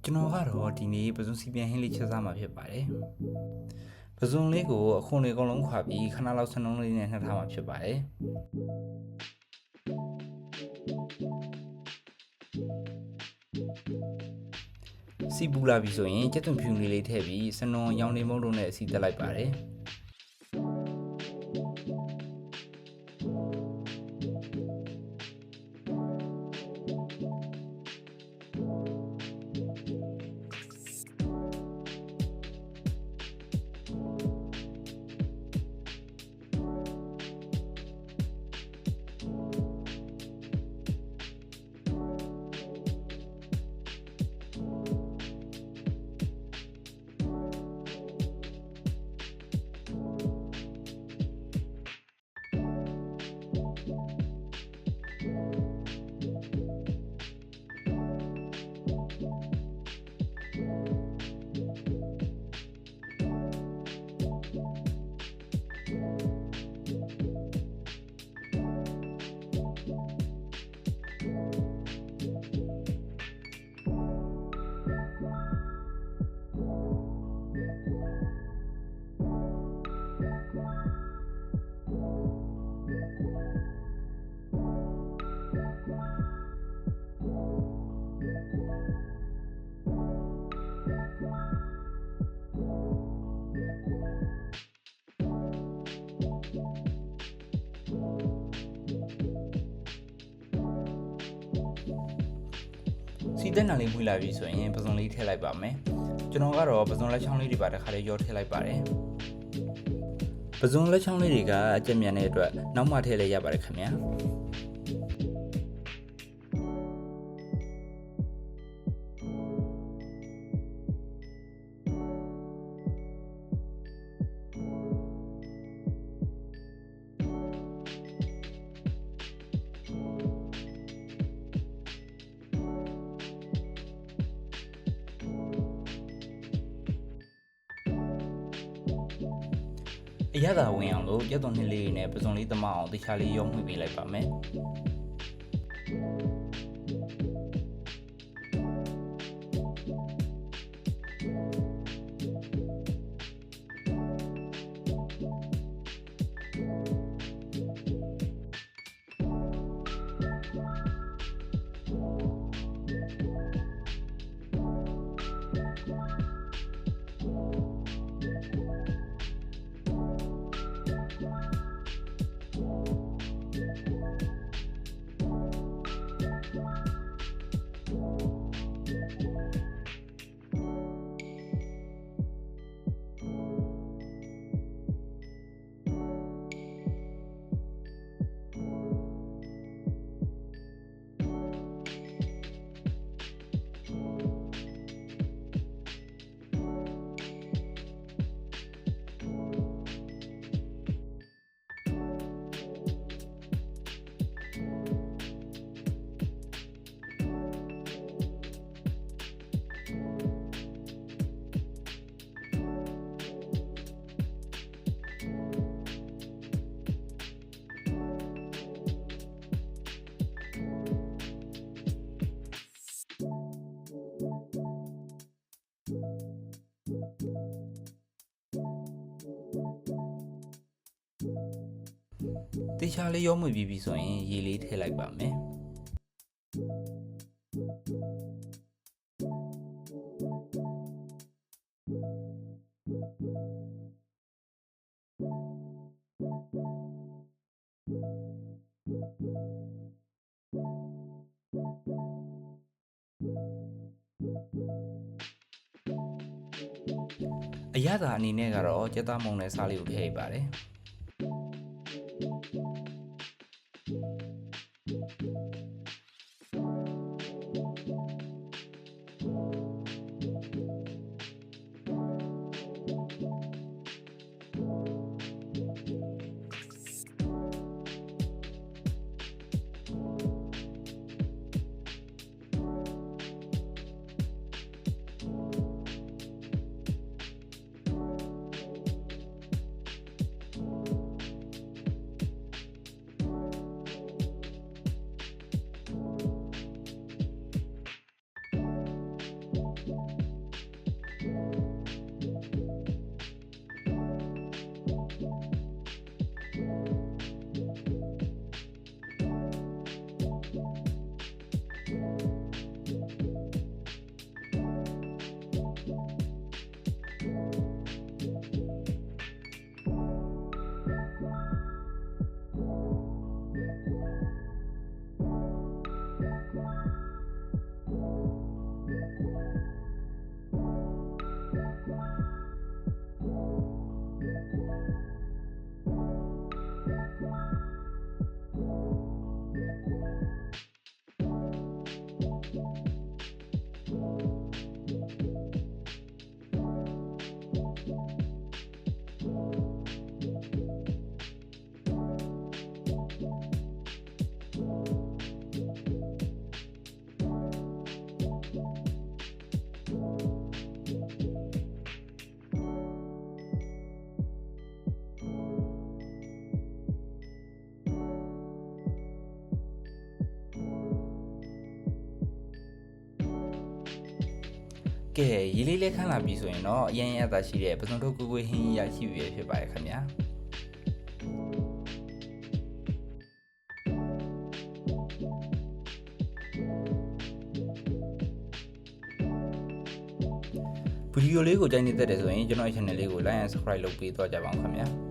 ကျွန်တော်ကတော့ဒီနေ့ပဇွန်စီပြန်ဟင်းလေးချက်စားမှာဖြစ်ပါတယ်ပဇွန်လေးကိုအခွန်လေးအကုန်လုံးခွာပြီးခဏလောက်ဆနှုံးလေးနဲ့နှက်ထားမှာဖြစ်ပါတယ်စီပူလာပြီဆိုရင်ကြက်သွန်ဖြူလေးထည့်ပြီးဆနွန်ရောင်နေမုံတို့နဲ့စီတက်လိုက်ပါတယ်စီတက်နာလေးမှုလာပြီဆိုရင်ပဇွန်လေးထည့်လိုက်ပါမယ်ကျွန်တော်ကတော့ပဇွန်လက်ချောင်းလေးတွေပါတစ်ခါလေးရောထည့်လိုက်ပါတယ်ပဇွန်လက်ချောင်းလေးတွေကအကျက်မြန်တဲ့အတွက်နောက်မှထည့်လိုက်ရပါတယ်ခင်ဗျာအရသာဝင်အောင်လို့ရက်သွန်နှစ်လေးနဲ့ပဇွန်လေးသမအောင်တခြားလေးရောမှုပေးလိုက်ပါမယ်တခြားလေးရောမှုပြီးပြီဆိုရင်ရေလေးထည့်လိုက်ပါမယ်အရသာအနေနဲ့ကတော့ကြက်သားမုံနဲ့စားလေးကိုထည့်ပါတယ် ကဲရေးလေးလက်ခန်းလာပြီဆိုရင်တော့အရင်ရတာရှိတဲ့ပစုံထုတ်ကိုဟင်းရရှိပြီဖြစ်ပါတယ်ခင်ဗျာဗီဒီယိုလေးကိုကြိုက်နေတတ်တယ်ဆိုရင်ကျွန်တော်ရဲ့ channel လေးကို like and subscribe လုပ်ပေးသွားကြပါဦးခင်ဗျာ